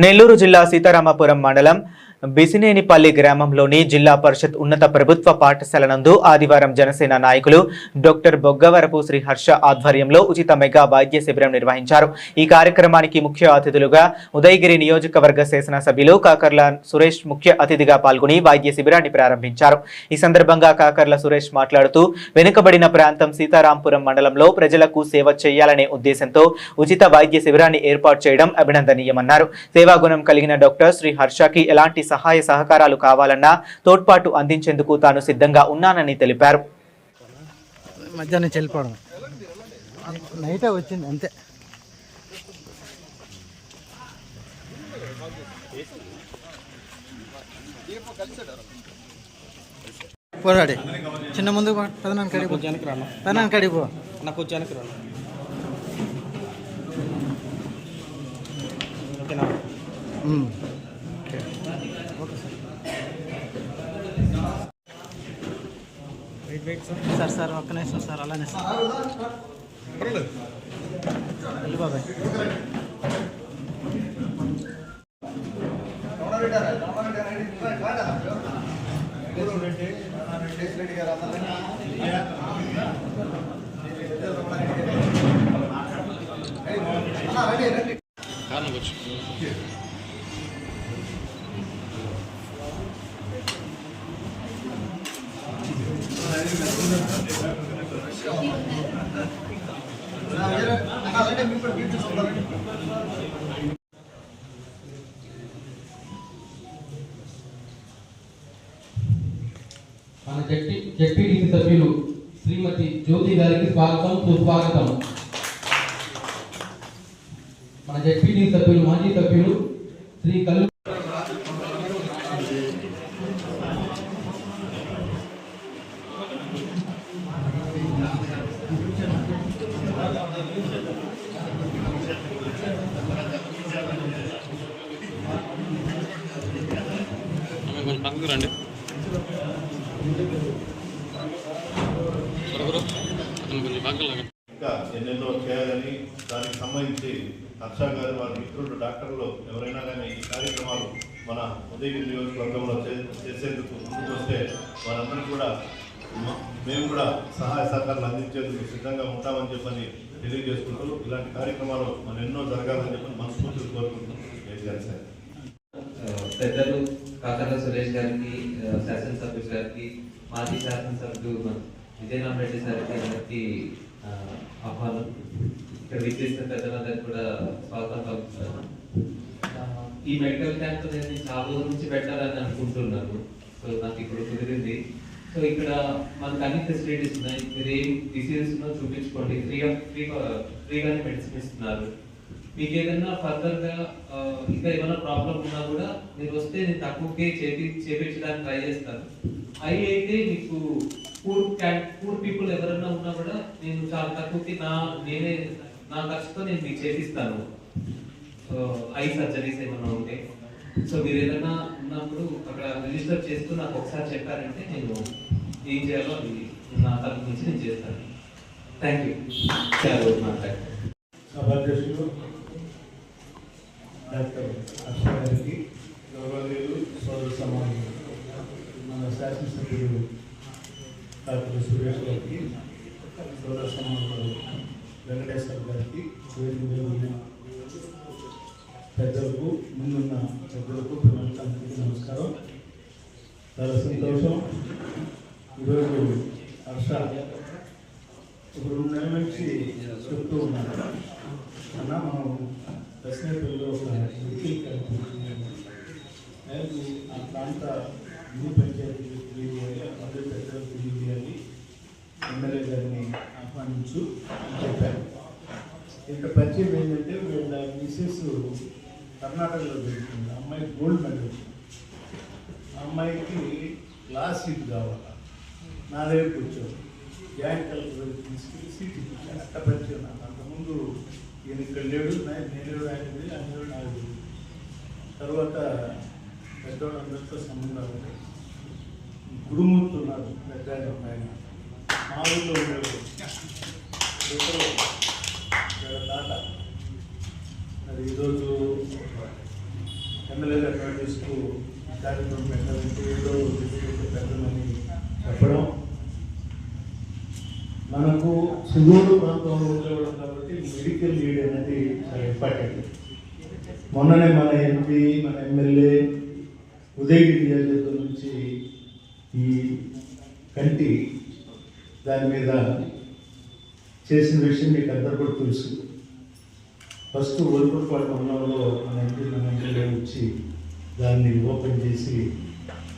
నెల్లూరు జిల్లా సీతారామపురం మండలం బిసినేనిపల్లి గ్రామంలోని జిల్లా పరిషత్ ఉన్నత ప్రభుత్వ పాఠశాల నందు ఆదివారం జనసేన నాయకులు డాక్టర్ బొగ్గవరపు శ్రీ హర్ష ఆధ్వర్యంలో ఉచిత మెగా వైద్య శిబిరం నిర్వహించారు. ఈ కార్యక్రమానికి ముఖ్య అతిథులుగా ఉదయగిరి నియోజకవర్గ శాసనసభ్యులు కాకర్ల సురేష్ ముఖ్య అతిథిగా పాల్గొని వైద్య శిబిరాన్ని ప్రారంభించారు. ఈ సందర్భంగా కాకర్ల సురేష్ మాట్లాడుతూ వెనుకబడిన ప్రాంతం సీతారాంపురం మండలంలో ప్రజలకు సేవ చేయాలనే ఉద్దేశంతో ఉచిత వైద్య శిబిరాన్ని ఏర్పాటు చేయడం అభినందనీయమన్నారు. సేవాగుణం కలిగిన డాక్టర్ శ్రీ హర్షకి ఎలాంటి సహాయ సహకారాలు కావాలన్నా తోడ్పాటు అందించేందుకు తాను సిద్ధంగా ఉన్నానని తెలిపారు. మధ్యాహ్నం చెల్లిపోవడం నైటే వచ్చింది అంతే. పోరాడి చిన్న ముందు పెదనాన్ని కడిపో పెదనాన్ని కడిపో నాకు వచ్చానికి రా. సార్ సార్ ఒక్క నిమిషం సార్, అలానే సార్ వెళ్ళి బాబాయ్. మన జెడ్పీటీసీ సభ్యులు శ్రీమతి జ్యోతి గారికి స్వాగతం సుస్వాగతం. మన జెడ్పీటీసీ సభ్యులు మాజీ సభ్యులు శ్రీ కల్లు రండి. ఇంకా ఎన్నెన్నో చేయాలని దానికి సంబంధించి హర్ష గారు వారి మిత్రులు డాక్టర్లు ఎవరైనా కానీ ఈ కార్యక్రమాలు మన ఉదయగిరి నియోజకవర్గంలో చేసేందుకు ముందుకు వస్తే వారందరికీ కూడా మేము కూడా సహాయ సహకారాలు అందించేందుకు సిద్ధంగా ఉంటామని చెప్పని తెలియజేసుకుంటూ ఇలాంటి కార్యక్రమాలు మనం ఎన్నో జరగాలని చెప్పని మనస్ఫూర్తిగా కోరుకుంటున్నాం. సార్ పెద్దలు కాకర్ల సురేష్ గారికి, శాసనసభ్యులు గారికి, మాజీ శాసనసభ్యులు విజయనాథ్ రెడ్డి సార్కి అందరికీ ఆహ్వానం. ఇక్కడ విచ్చేసిన పెద్దలందరికీ కూడా స్వాగతం పలుకుతున్నాను. ఈ మెడికల్ క్యాంప్ నేను చాలా రోజుల నుంచి పెట్టాలని అనుకుంటున్నాను. సో నాకు ఇప్పుడు కుదిరింది. సో ఇక్కడ మనకు అన్ని ఫెసిలిటీస్ ఉన్నాయి. మీరు ఏం డిసీజెస్ ఉన్నా చూపించుకోండి. ఫ్రీగానే మెడిసిన్ ఇస్తున్నారు. మీకు ఏదైనా ఫర్దర్గా ఇంకా ఏమైనా ప్రాబ్లం ఉన్నా కూడా మీరు వస్తే నేను తక్కువకే చేపించడానికి ట్రై చేస్తాను. అయితే మీకు పూర్ పీపుల్ ఎవరైనా ఉన్నా కూడా నేను చాలా తక్కువకి నా ఖర్చుతో నేను మీకు చేపిస్తాను. ఐ సర్జరీస్ ఏమైనా ఉంటే. సో మీరు ఏదైనా ఉన్నప్పుడు అక్కడ రిజిస్టర్ చేస్తూ నాకు ఒకసారి చెప్పారంటే నేను ఏం చేయాలో అది నా తరఫు నుంచి నేను చేస్తాను. Thank you. సభాధ్యక్షులు డాక్టర్ హర్ష గారికి, గౌరవనీయులు సోదర సమాజం మన శాసనసభ్యులు డాక్టర్ సురేష్ గారికి, సోదర సమాజం వెంకటేశ్వర గారికి, పెద్దలకు, ముందున్న పెద్దలకు, పిల్లలకి నమస్కారం. చాలా సంతోషం. ఈరోజు హర్ష ఇప్పుడు 2 నెలల నుంచి చెప్తూ ఉన్నాను అన్న, మనం దశనేపల్లిలో ఒక మెడికల్ క్యాంప్ నేను ఆ ప్రాంత అన్ని పంచాయతీలు తెలియజేయాలి, అందరి పెద్దలు తెలియజేయాలి, ఎమ్మెల్యే గారిని ఆహ్వానించు అని చెప్పాను. ఇంత పరిచయం ఏంటంటే వీళ్ళ మిసెస్ కర్ణాటకలో దొరుకుతుంది. అమ్మాయికి గోల్డ్ మెడల్ వచ్చింది. ఆ అమ్మాయికి క్లాస్ సీట్ కావాలి. నా దగ్గర కూర్చోదు. జాయింట్ కలెక్టర్ తీసుకెళ్ళి సీట్ ఇచ్చాను. అట్ట పరిచయం నాకు. అంతకుముందు ఈయన ఇక్కడ లేడు, నేను ఆయనది, ఆయన నాకు. తర్వాత పెద్దవాళ్ళందరితో సంబంధాలు ఉన్నాయి. గురుమూర్తి ఉన్నారు, పెద్ద ఆయన మా ఊళ్ళో ఉండేవాడు. తాత మరి ఈరోజు ఎమ్మెల్యే గారు నోటీస్కు కార్యక్రమం పెట్టాలంటే ఏదో పెట్టమని చెప్పడం, మనకు సుదూర ప్రాంతంలో ఉండేవాళ్ళం కాబట్టి మెడికల్ లీడ్ అనేది చాలా ఇంపార్టెంట్. మొన్ననే మన ఎంపీ, మన ఎమ్మెల్యే ఉదయగిరి నియోజకవర్గం నుంచి ఈ కంటి దాని మీద చేసిన విషయం మీకు అందరు కూడా తెలుసు. ఫస్ట్ ఒలిపూర్పాడు మండలంలో మన ఎంపీ, మన ఎమ్మెల్యే వచ్చి దాన్ని ఓపెన్ చేసి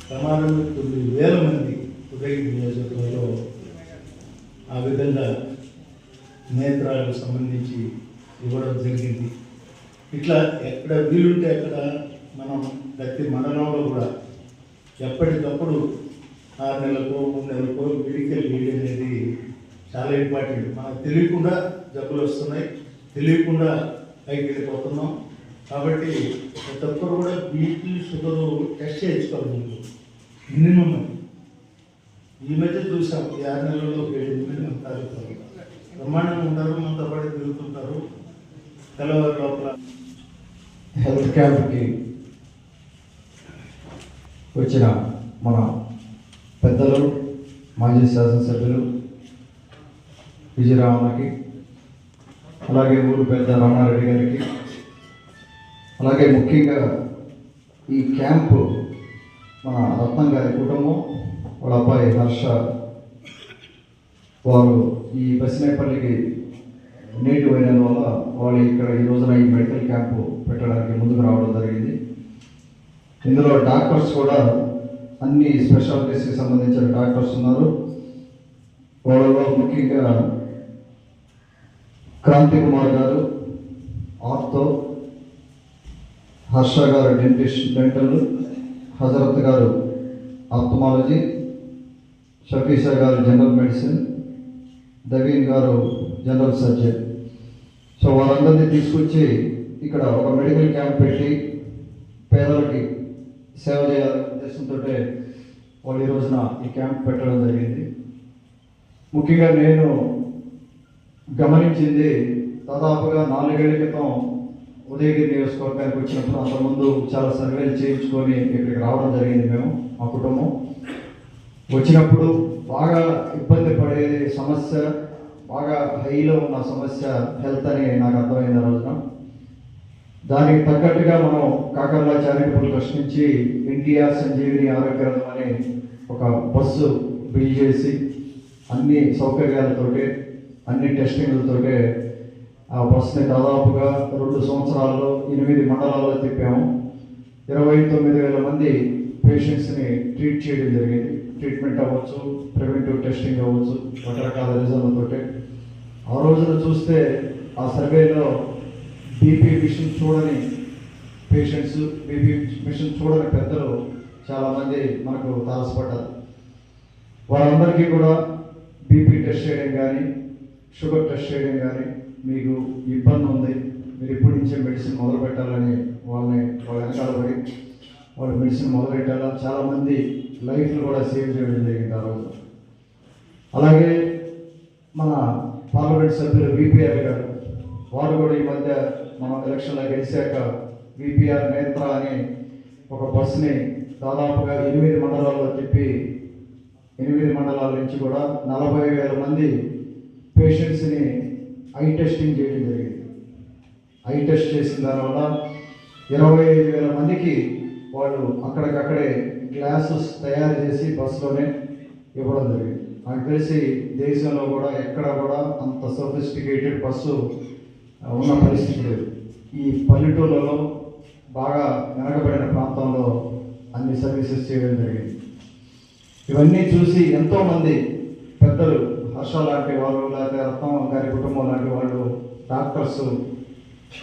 ప్రమాదంలో 9,000 మంది ఉదయగిరి నియోజకవర్గంలో ఆ విధంగా నేత్రాలకు సంబంధించి ఇవ్వడం జరిగింది. ఇట్లా ఎక్కడ వీలుంటే అక్కడ మనం ప్రతి మండలంలో కూడా ఎప్పటికప్పుడు 6 నెలలకో 3 నెలలకో మెడికల్ లీడ్ అనేది చాలా ఇంపార్టెంట్. మనకు తెలియకుండా జబ్బులు వస్తున్నాయి, తెలియకుండా పైకి వెళ్ళిపోతున్నాం. కాబట్టి ప్రతి ఒక్కరు కూడా బీపీ, షుగరు టెస్ట్ చేయించుకోవాలి. మినిమం ఈ మధ్య చూసాం, ఈ 6 నెలల్లో 7 మంది తాగుతారు, బ్రహ్మాండంగా ఉంటారు, మనతో పాటు తిరుగుతుంటారు. తెల్లవారు లోపల హెల్త్ క్యాంప్కి వచ్చిన మన పెద్దలు, మాజీ శాసనసభ్యులు విజయరామన్నకి, అలాగే ఊరు పెద్ద రమణారెడ్డి గారికి, అలాగే ముఖ్యంగా ఈ క్యాంపు మన రత్నం గారి కుటుంబం, వాళ్ళ అబ్బాయి హర్ష, వారు ఈ బసినేపల్లికి నేటివ్ అయినందువల్ల వాళ్ళు ఇక్కడ ఈ రోజున ఈ మెడికల్ క్యాంపు పెట్టడానికి ముందుకు రావడం జరిగింది. ఇందులో డాక్టర్స్ కూడా అన్ని స్పెషాలిటీస్కి సంబంధించిన డాక్టర్స్ ఉన్నారు. వాళ్ళలో ముఖ్యంగా క్రాంతి కుమార్ గారు ఆర్థో, హర్ష గారు డెంటల్, హజరత్ గారు ఆప్థమాలజీ, షఫీషా గారు జనరల్ మెడిసిన్, దవీన్ గారు జనరల్ సర్జన్. సో వారందరినీ తీసుకొచ్చి ఇక్కడ ఒక మెడికల్ క్యాంప్ పెట్టి పేదలకి సేవ చేయాలనే ఉద్దేశంతో వాళ్ళు ఈ రోజున ఈ క్యాంప్ పెట్టడం జరిగింది. ముఖ్యంగా నేను గమనించింది, దాదాపుగా 4 ఏళ్ల క్రితం ఉదయగిరి నియోజకవర్గానికి వచ్చినప్పుడు, అంతకుముందు చాలా సర్వేలు చేయించుకొని ఇక్కడికి రావడం జరిగింది. మేము మా కుటుంబం వచ్చినప్పుడు బాగా ఇబ్బంది పడే సమస్య, బాగా హైలో ఉన్న సమస్య హెల్త్ అని నాకు అర్థమైంది రోజున. దానికి తగ్గట్టుగా మనం కాకర్ల చారిటబుల్ ట్రస్ట్ నుంచి ఎన్టీఆర్ సంజీవిని ఆరోగ్య రథం అనే ఒక బస్సు బిల్డ్ చేసి అన్ని సౌకర్యాలతోటి, అన్ని టెస్టింగ్లతోటే ఆ బస్సుని దాదాపుగా 2 సంవత్సరాల్లో 8 మండలాల్లో తిప్పాము. 29,000 మంది పేషెంట్స్ని ట్రీట్ చేయడం జరిగింది. ట్రీట్మెంట్ అవ్వచ్చు, ప్రివెంటివ్ టెస్టింగ్ అవ్వచ్చు, రకరకాల రిజన్లతోటి. ఆ రోజున చూస్తే ఆ సర్వేలో బీపీ మిషన్ చూడని పేషెంట్స్, బీపీ మిషన్ చూడని పెద్దలు చాలామంది మనకు తారసపడ్డారు. వాళ్ళందరికీ కూడా బీపీ టెస్ట్ చేయడం కానీ, షుగర్ టెస్ట్ చేయడం కానీ, మీకు ఇబ్బంది ఉంది, మీరు ఇప్పటి నుంచే మెడిసిన్ మొదలు పెట్టాలని వాళ్ళ వెనకాల పడి వాళ్ళు మెడిసిన్ మొదలు పెట్టాలా. చాలామంది లైఫ్ను కూడా సేవ్ చేయడం జరిగింది ఆ రోజు. అలాగే మన పార్లమెంట్ సభ్యులు విపిఆర్ గారు, వారు కూడా ఈ మధ్య మనం ఎలక్షన్లో గెలిచాక విపిఆర్ నేత్ర అని ఒక బస్సుని దాదాపుగా 8 మండలాల్లో తిప్పి 8 మండలాల నుంచి కూడా 40,000 మంది పేషెంట్స్ని ఐ టెస్టింగ్ చేయడం జరిగింది. ఐ టెస్ట్ చేసిన దానివల్ల 25,000 మందికి వాళ్ళు అక్కడికక్కడే గ్లాసెస్ తయారు చేసి బస్సులోనే ఇవ్వడం జరిగింది. నాకు తెలిసి దేశంలో కూడా ఎక్కడ కూడా అంత సోఫిస్టికేటెడ్ బస్సు ఉన్న పరిస్థితి లేదు. ఈ పల్లెటూళ్ళలో బాగా వెనకబడిన ప్రాంతంలో అన్ని సర్వీసెస్ చేయడం జరిగింది. ఇవన్నీ చూసి ఎంతోమంది పెద్దలు, హర్ష లాంటి వాళ్ళు, లేకపోతే రత్నం గారి కుటుంబం లాంటి వాళ్ళు, డాక్టర్స్,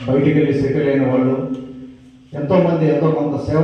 బయటికి వెళ్ళి సెటిల్ అయిన వాళ్ళు, ఎంతోమంది ఎంతో కొంత సేవ